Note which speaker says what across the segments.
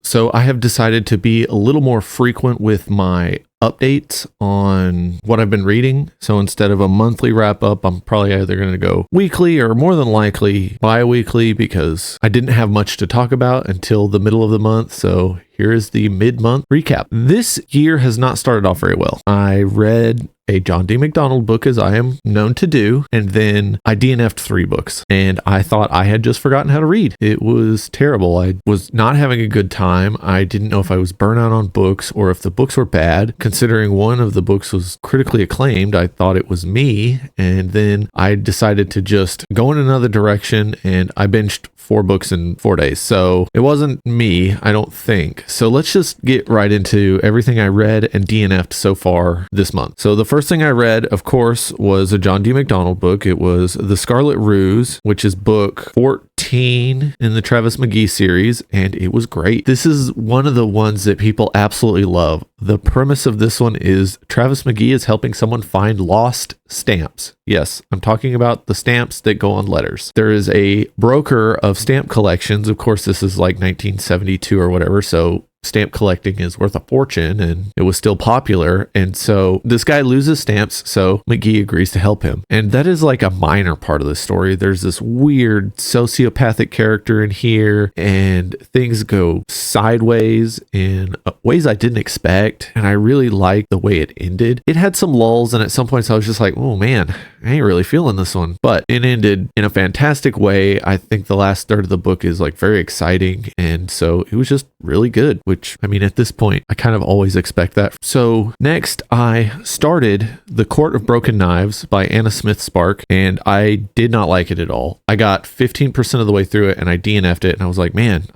Speaker 1: So I have decided to be a little more frequent with my updates on what I've been reading. So instead of a monthly wrap up, I'm probably either going to go weekly or more than likely bi-weekly, because I didn't have much to talk about until the middle of the month. So here is the mid-month recap. This year has not started off very well. I read a John D McDonald book, as I am known to do, and then I DNF'd 3 books, and I thought I had just forgotten how to read. It was terrible. I was not having a good time. I didn't know if I was burnt out on books or if the books were bad. Considering one of the books was critically acclaimed, I thought it was me, and then I decided to just go in another direction, and I binged 4 books in 4 days. So it wasn't me, I don't think. So let's just get right into everything I read and DNF'd so far this month. So the first thing I read, of course, was a John D McDonald book. It was The Scarlet Ruse, which is book 14 in the Travis McGee series, and it was great. This is one of the ones that people absolutely love. The premise of this one is Travis McGee is helping someone find lost stamps. Yes, I'm talking about the stamps that go on letters. There is a broker of stamp collections. Of course, this is like 1972 or whatever, so stamp collecting is worth a fortune, and it was still popular. And so this guy loses stamps, so McGee agrees to help him. And that is like a minor part of the story. There's this weird sociopathic character in here, and things go sideways in ways I didn't expect. And I really liked the way it ended. It had some lulls, and at some points I was just like, oh man, I ain't really feeling this one. But it ended in a fantastic way. I think the last third of the book is like very exciting, and so it was just really good, which, I mean, at this point, I kind of always expect that. So next, I started The Court of Broken Knives by Anna Smith Spark, and I did not like it at all. I got 15% of the way through it, and I DNF'd it, and I was like, man,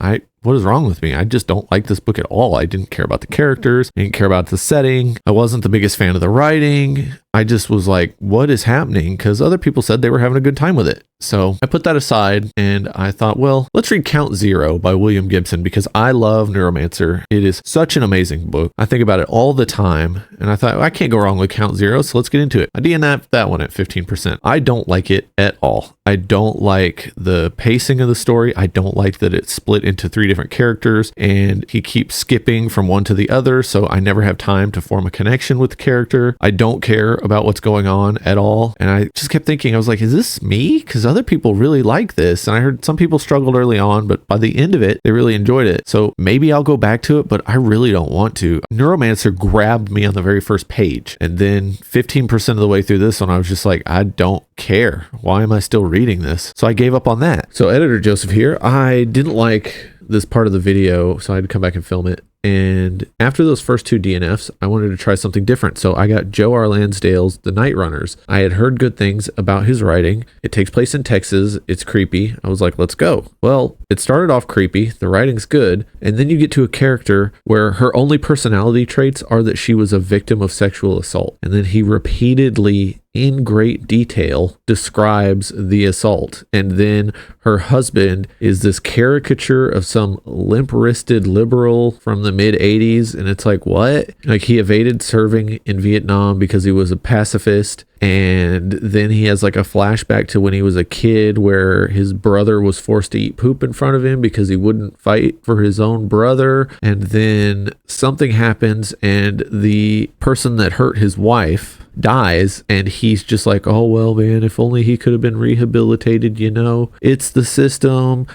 Speaker 1: what is wrong with me? I just don't like this book at all. I didn't care about the characters. I didn't care about the setting. I wasn't the biggest fan of the writing. I just was like, what is happening? Because other people said they were having a good time with it. So I put that aside, and I thought, well, let's read Recount Zero by William Gibson, because I love Neuromancer. It is such an amazing book. I think about it all the time, and I thought, I can't go wrong with Recount Zero, so let's get into it. I DNF'd that one at 15%. I don't like it at all. I don't like the pacing of the story. I don't like that it's split into 3 different characters, and he keeps skipping from one to the other, so I never have time to form a connection with the character. I don't care about what's going on at all, and I just kept thinking, I was like, is this me? Because other people really like this, and I heard some people struggled early on, but by the end of it, they really enjoyed it. So maybe I'll go back to it, but I really don't want to. Neuromancer grabbed me on the very first page, and then 15% of the way through this one, I was just like, I don't care. Why am I still reading this? So I gave up on that. So Editor Joseph here. I didn't like this part of the video, so I had to come back and film it. And after those first 2 DNFs, I wanted to try something different. So I got Joe R. Lansdale's The Night Runners. I had heard good things about his writing. It takes place in Texas. It's creepy. I was like, let's go. Well, it started off creepy. The writing's good. And then you get to a character where her only personality traits are that she was a victim of sexual assault. And then he repeatedly, in great detail, describes the assault. And then her husband is this caricature of some limp-wristed liberal from the mid-'80s, and it's like, what? Like, he evaded serving in Vietnam because he was a pacifist, and then he has like a flashback to when he was a kid where his brother was forced to eat poop in front of him because he wouldn't fight for his own brother, and then something happens and the person that hurt his wife dies, and he's just like, oh well, man, if only he could have been rehabilitated, you know, it's the system,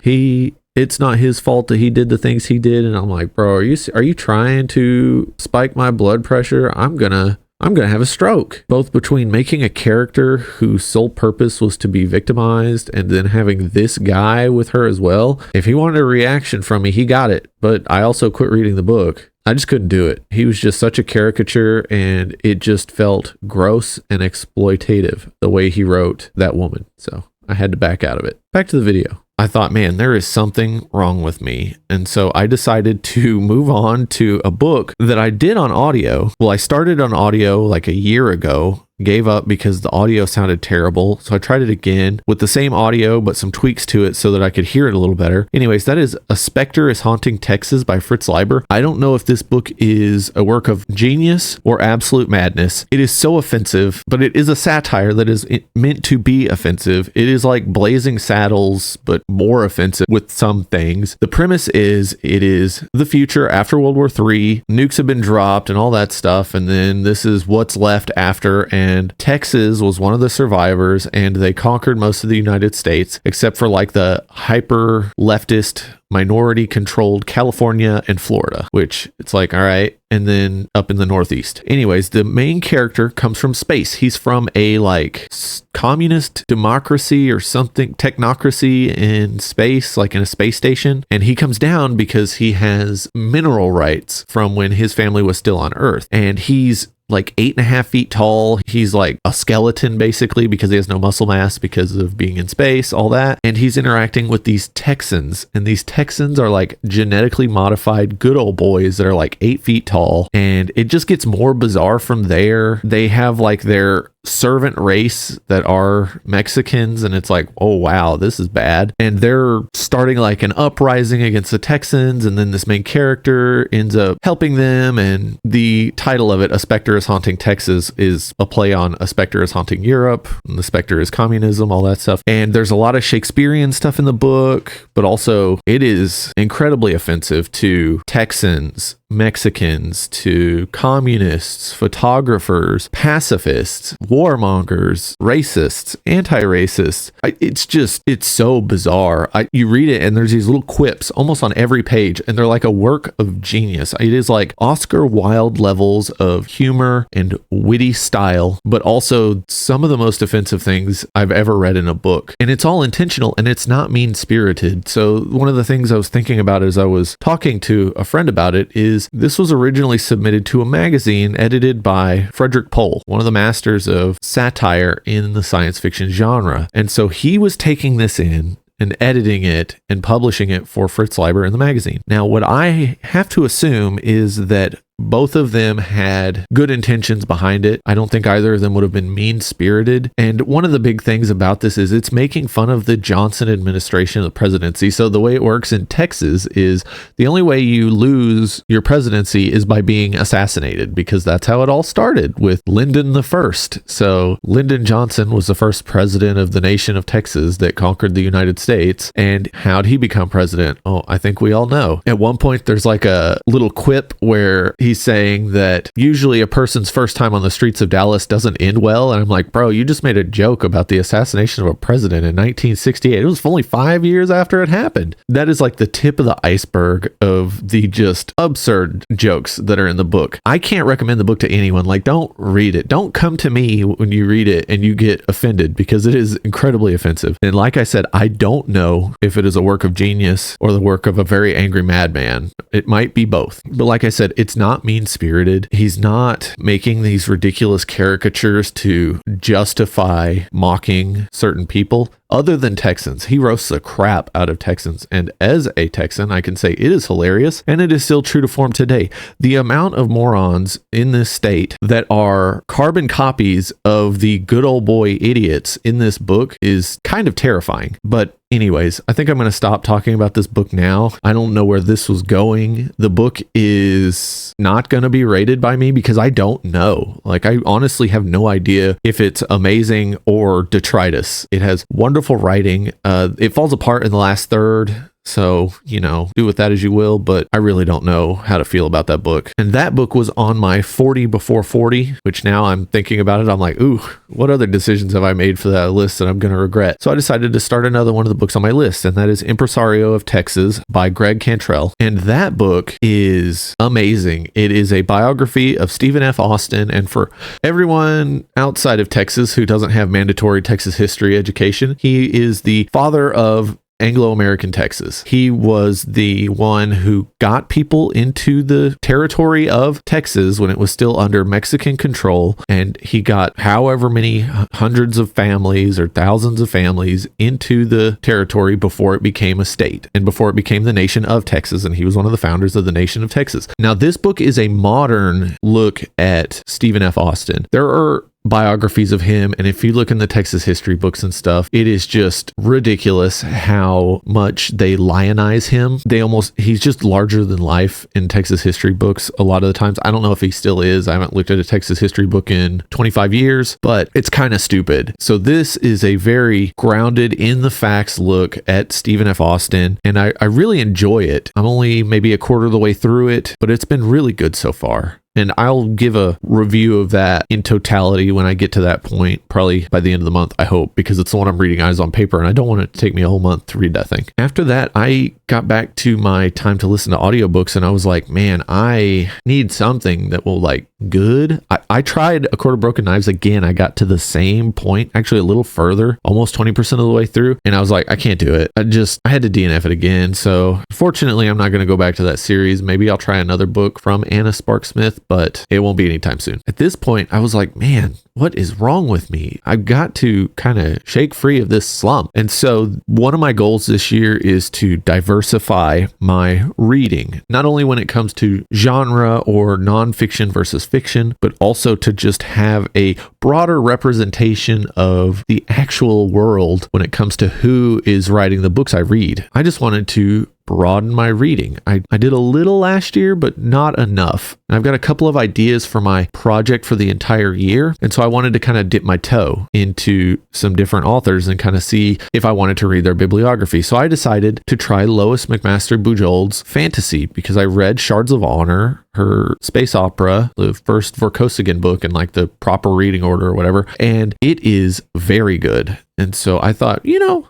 Speaker 1: it's not his fault that he did the things he did. And I'm like, bro, are you trying to spike my blood pressure? I'm gonna have a stroke. Both between making a character whose sole purpose was to be victimized and then having this guy with her as well. If he wanted a reaction from me, he got it, but I also quit reading the book. I just couldn't do it. He was just such a caricature, and it just felt gross and exploitative the way he wrote that woman. So I had to back out of it. Back to the video. I thought, man, there is something wrong with me. And so I decided to move on to a book that I did on audio. Well, I started on audio like a year ago, gave up because the audio sounded terrible. So I tried it again with the same audio, but some tweaks to it so that I could hear it a little better. Anyways, that is A Spectre is Haunting Texas by Fritz Leiber. I don't know if this book is a work of genius or absolute madness. It is so offensive, but it is a satire that is meant to be offensive. It is like Blazing Saddles, but more offensive with some things. The premise is it is the future after World War III. Nukes have been dropped and all that stuff. And then this is what's left after. And Texas was one of the survivors, and they conquered most of the United States, except for like the hyper leftist minority controlled California and Florida, which it's like, all right. And then up in the Northeast. Anyways, the main character comes from space. He's from a like communist democracy or something, technocracy in space, like in a space station. And he comes down because he has mineral rights from when his family was still on Earth. And he's like 8.5 feet tall. He's like a skeleton basically because he has no muscle mass because of being in space, all that. And he's interacting with these Texans, and these Texans are like genetically modified good old boys that are like 8 feet tall. And it just gets more bizarre from there. They have like their servant race that are Mexicans, and it's like, oh wow, this is bad. And they're starting like an uprising against the Texans, and then this main character ends up helping them. And the title of it, A Spectre is Haunting Texas, is a play on A Spectre is Haunting Europe, and the Spectre is communism, all that stuff. And there's a lot of Shakespearean stuff in the book, but also it is incredibly offensive to Texans, Mexicans, to communists, photographers, pacifists, warmongers, racists, anti-racists. It's so bizarre. You read it and there's these little quips almost on every page, and they're like a work of genius. It is like Oscar Wilde levels of humor and witty style, but also some of the most offensive things I've ever read in a book. And it's all intentional, and it's not mean-spirited. So one of the things I was thinking about as I was talking to a friend about it is this was originally submitted to a magazine edited by Frederick Pohl, one of the masters of satire in the science fiction genre. And so he was taking this in and editing it and publishing it for Fritz Leiber in the magazine. Now, what I have to assume is that both of them had good intentions behind it. I don't think either of them would have been mean-spirited. And one of the big things about this is it's making fun of the Johnson administration of the presidency. So the way it works in Texas is the only way you lose your presidency is by being assassinated, because that's how it all started with Lyndon the First. So Lyndon Johnson was the first president of the nation of Texas that conquered the United States. And how'd he become president? Oh, I think we all know. At one point, there's like a little quip where he's saying that usually a person's first time on the streets of Dallas doesn't end well. And I'm like, bro, you just made a joke about the assassination of a president in 1968. It was only 5 years after it happened. That is like the tip of the iceberg of the just absurd jokes that are in the book. I can't recommend the book to anyone. Like, don't read it. Don't come to me when you read it and you get offended, because it is incredibly offensive. And like I said, I don't know if it is a work of genius or the work of a very angry madman. It might be both. But like I said, it's not mean-spirited. He's not making these ridiculous caricatures to justify mocking certain people. Other than Texans, he roasts the crap out of Texans. And as a Texan, I can say it is hilarious, and it is still true to form today. The amount of morons in this state that are carbon copies of the good old boy idiots in this book is kind of terrifying. But anyways, I think I'm going to stop talking about this book now. I don't know where this was going. The book is not going to be rated by me because I don't know. Like, I honestly have no idea if it's amazing or detritus. It has wonderful writing. It falls apart in the last third. So, do with that as you will, but I really don't know how to feel about that book. And that book was on my 40 before 40, which now I'm thinking about it. I'm like, ooh, what other decisions have I made for that list that I'm going to regret? So I decided to start another one of the books on my list, and that is Empresario of Texas by Greg Cantrell. And that book is amazing. It is a biography of Stephen F. Austin. And for everyone outside of Texas who doesn't have mandatory Texas history education, he is the father of Anglo-American Texas. He was the one who got people into the territory of Texas when it was still under Mexican control, and he got however many hundreds of families or thousands of families into the territory before it became a state and before it became the nation of Texas, and he was one of the founders of the nation of Texas. Now, this book is a modern look at Stephen F. Austin. There are biographies of him. And if you look in the Texas history books and stuff, it is just ridiculous how much they lionize him. He's just larger than life in Texas history books a lot of the times. I don't know if he still is. I haven't looked at a Texas history book in 25 years, but it's kind of stupid. So this is a very grounded in the facts look at Stephen F. Austin, and I really enjoy it. I'm only maybe a quarter of the way through it, but it's been really good so far. And I'll give a review of that in totality when I get to that point, probably by the end of the month, I hope, because it's the one I'm reading eyes on paper, and I don't want it to take me a whole month to read that thing. After that, I got back to my time to listen to audiobooks, and I was like, man, I need something that will good. I tried A Court of Broken Knives again. I got to the same point, actually a little further, almost 20% of the way through, and I was like, I can't do it. I had to DNF it again. So fortunately, I'm not going to go back to that series. Maybe I'll try another book from Anna Spark Smith, but it won't be anytime soon. At this point, I was like, man, what is wrong with me? I've got to kind of shake free of this slump. And so one of my goals this year is to diversify my reading, not only when it comes to genre or nonfiction versus fiction, but also to just have a broader representation of the actual world when it comes to who is writing the books I read. I just wanted to broaden my reading. I did a little last year, but not enough. And I've got a couple of ideas for my project for the entire year. And so I wanted to kind of dip my toe into some different authors and kind of see if I wanted to read their bibliography. So I decided to try Lois McMaster Bujold's fantasy because I read Shards of Honor, her space opera, the first Vorkosigan book in the proper reading order or whatever. And it is very good. And so I thought,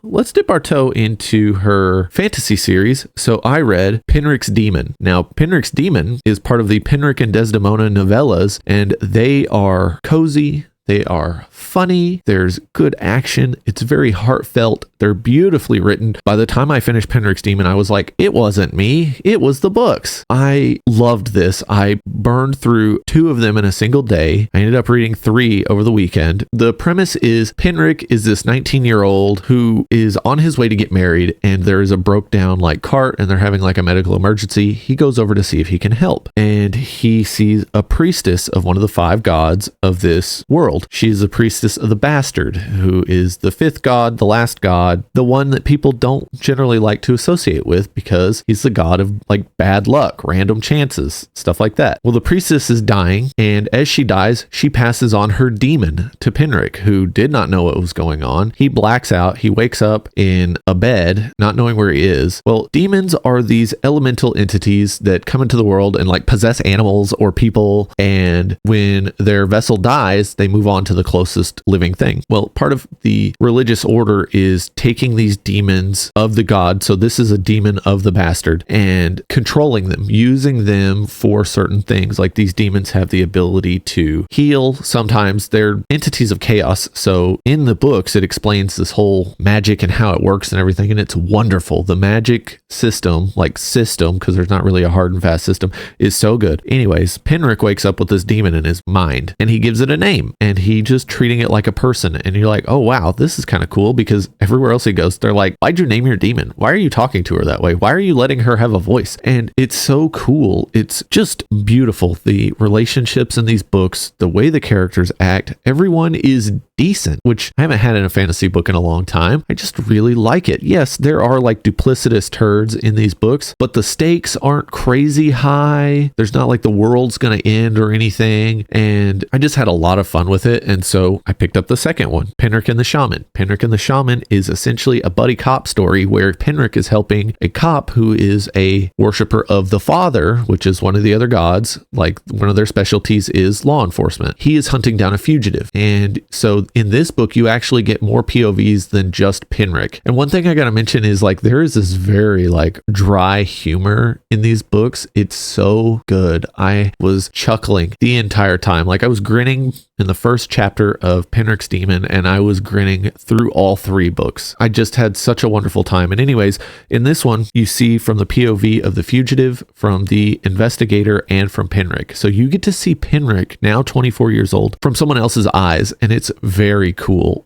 Speaker 1: let's dip our toe into her fantasy series. So I read Penrics Demon. Now, Penrics Demon is part of the Penric and Desdemona novellas, and they are cozy. They are funny. There's good action. It's very heartfelt. They're beautifully written. By the time I finished Penrics Demon, I was like, it wasn't me. It was the books. I loved this. I burned through 2 of them in a single day. I ended up reading 3 over the weekend. The premise is Penric is this 19-year-old who is on his way to get married, and there is a broke down cart, and they're having a medical emergency. He goes over to see if he can help, and he sees a priestess of one of the 5 gods of this world. She is a priestess of the bastard, who is the 5th god, the last god, the one that people don't generally like to associate with because he's the god of bad luck, random chances, stuff like that. Well, the priestess is dying, and as she dies, she passes on her demon to Penric, who did not know what was going on. He blacks out. He wakes up in a bed, not knowing where he is. Well, demons are these elemental entities that come into the world and possess animals or people, and when their vessel dies, they move on to the closest living thing. Well, part of the religious order is taking these demons of the god, so this is a demon of the bastard, and controlling them, using them for certain things. These demons have the ability to heal. Sometimes they're entities of chaos. So in the books, it explains this whole magic and how it works and everything, and it's wonderful. The magic system, because there's not really a hard and fast system, is so good. Anyways, Penric wakes up with this demon in his mind, and he gives it a name, and he just treating it like a person. And you're like, oh wow, this is kind of cool, because everywhere else he goes, they're like, why'd you name your demon? Why are you talking to her that way? Why are you letting her have a voice? And it's so cool. It's just beautiful. The relationships in these books, the way the characters act, everyone is decent, which I haven't had in a fantasy book in a long time. I just really like it. Yes, there are duplicitous turds in these books, but the stakes aren't crazy high. There's not the world's going to end or anything. And I just had a lot of fun with it. And so I picked up the second one, Penric and the Shaman. Penric and the Shaman is essentially a buddy cop story where Penric is helping a cop who is a worshiper of the Father, which is one of the other gods. One of their specialties is law enforcement. He is hunting down a fugitive. And so in this book, you actually get more POVs than just Penric. And one thing I got to mention is there is this very dry humor in these books. It's so good. I was chuckling the entire time. I was grinning in the first chapter of Penrics Demon, and I was grinning through all 3 books. I just had such a wonderful time. And anyways, in this one, you see from the POV of the fugitive, from the investigator, and from Penric. So you get to see Penric, now 24 years old, from someone else's eyes, and it's very cool.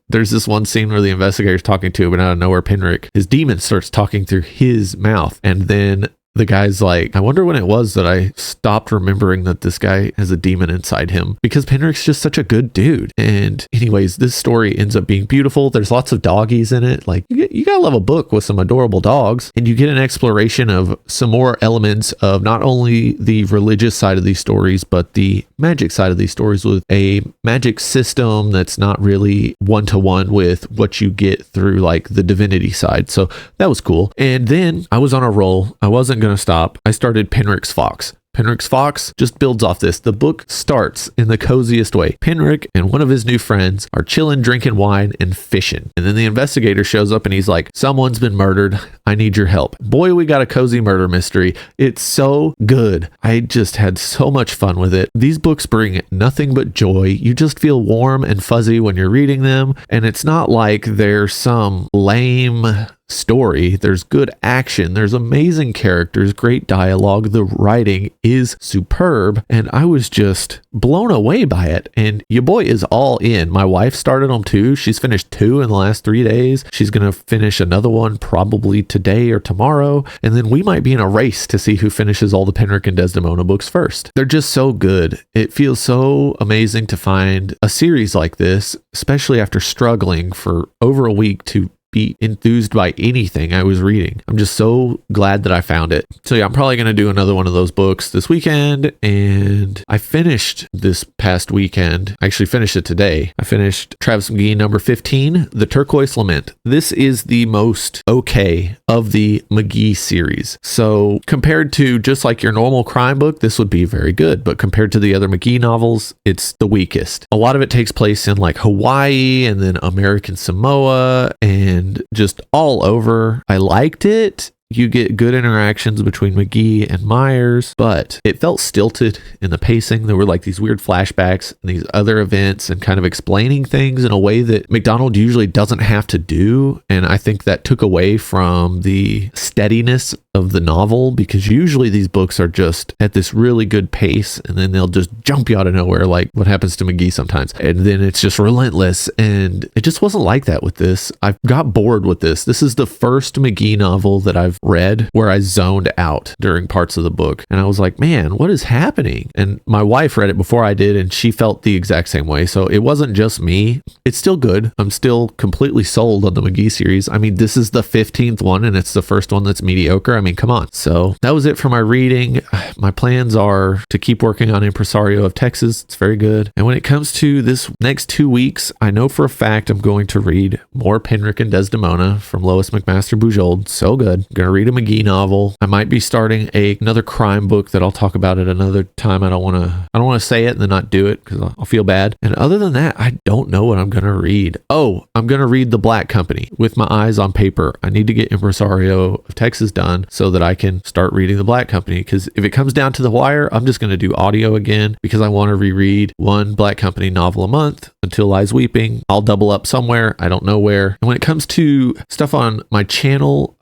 Speaker 1: There's this one scene where the investigator's talking to him, and out of nowhere, Penric, his demon, starts talking through his mouth, and then the guy's like, I wonder when it was that I stopped remembering that this guy has a demon inside him, because Penrics just such a good dude. And anyways, this story ends up being beautiful. There's lots of doggies in it. Like you gotta love a book with some adorable dogs, and you get an exploration of some more elements of not only the religious side of these stories, but the magic side of these stories, with a magic system that's not really one-to-one with what you get through like the divinity side. So that was cool. And then I was on a roll. I wasn't going to stop. I started Penrics Fox. Penrics Fox just builds off this. The book starts in the coziest way. Penric and one of his new friends are chilling, drinking wine and fishing. And then the investigator shows up and he's like, someone's been murdered. I need your help. Boy, we got a cozy murder mystery. It's so good. I just had so much fun with it. These books bring nothing but joy. You just feel warm and fuzzy when you're reading them. And it's not like they're some lame story. There's good action. There's amazing characters, great dialogue. The writing is superb. And I was just blown away by it. And your boy is all in. My wife started them too. She's finished 2 in the last 3 days. She's going to finish another one probably today or tomorrow. And then we might be in a race to see who finishes all the Penric and Desdemona books first. They're just so good. It feels so amazing to find a series like this, especially after struggling for over a week to be enthused by anything I was reading. I'm just so glad that I found it. So yeah, I'm probably going to do another one of those books this weekend. And I finished this past weekend. I actually finished it today. I finished Travis McGee number 15, The Turquoise Lament. This is the most okay of the McGee series. So compared to just like your normal crime book, this would be very good. But compared to the other McGee novels, it's the weakest. A lot of it takes place in like Hawaii and then American Samoa and just all over. I liked it. You get good interactions between McGee and Myers, but it felt stilted in the pacing. There were like these weird flashbacks and these other events and kind of explaining things in a way that McDonald usually doesn't have to do. And I think that took away from the steadiness of the novel, because usually these books are just at this really good pace and then they'll just jump you out of nowhere, like what happens to McGee sometimes. And then it's just relentless. And it just wasn't like that with this. I got bored with this. This is the first McGee novel that I've read where I zoned out during parts of the book. And I was like, man, what is happening? And my wife read it before I did, and she felt the exact same way. So it wasn't just me. It's still good. I'm still completely sold on the McGee series. I mean, this is the 15th one and it's the first one that's mediocre. I mean, come on. So that was it for my reading. My plans are to keep working on Empresario of Texas. It's very good. And when it comes to this next 2 weeks, I know for a fact I'm going to read more Penric and Desdemona from Lois McMaster Bujold. So good. I'm going to read a McGee novel. I might be starting another crime book that I'll talk about at another time. I don't want to say it and then not do it because I'll feel bad. And other than that, I don't know what I'm going to read. Oh, I'm going to read The Black Company with my eyes on paper. I need to get Empresario of Texas done so that I can start reading The Black Company, because if it comes down to the wire, I'm just going to do audio again because I want to reread one Black Company novel a month until Lies Weeping. I'll double up somewhere. I don't know where. And when it comes to stuff on my channel,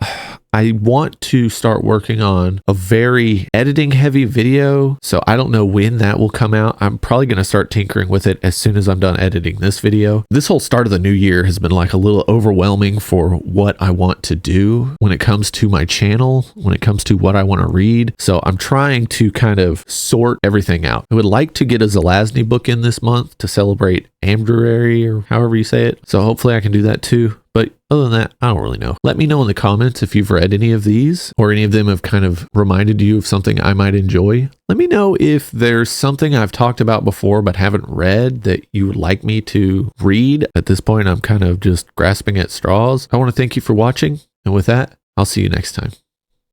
Speaker 1: I want to start working on a very editing heavy video. So I don't know when that will come out. I'm probably going to start tinkering with it as soon as I'm done editing this video. This whole start of the new year has been like a little overwhelming for what I want to do when it comes to my channel, when it comes to what I want to read. So I'm trying to kind of sort everything out. I would like to get a Zelazny book in this month to celebrate Amdrary, or however you say it. So hopefully I can do that too. But other than that, I don't really know. Let me know in the comments if you've read any of these, or any of them have kind of reminded you of something I might enjoy. Let me know if there's something I've talked about before but haven't read that you would like me to read. At this point, I'm kind of just grasping at straws. I want to thank you for watching. And with that, I'll see you next time.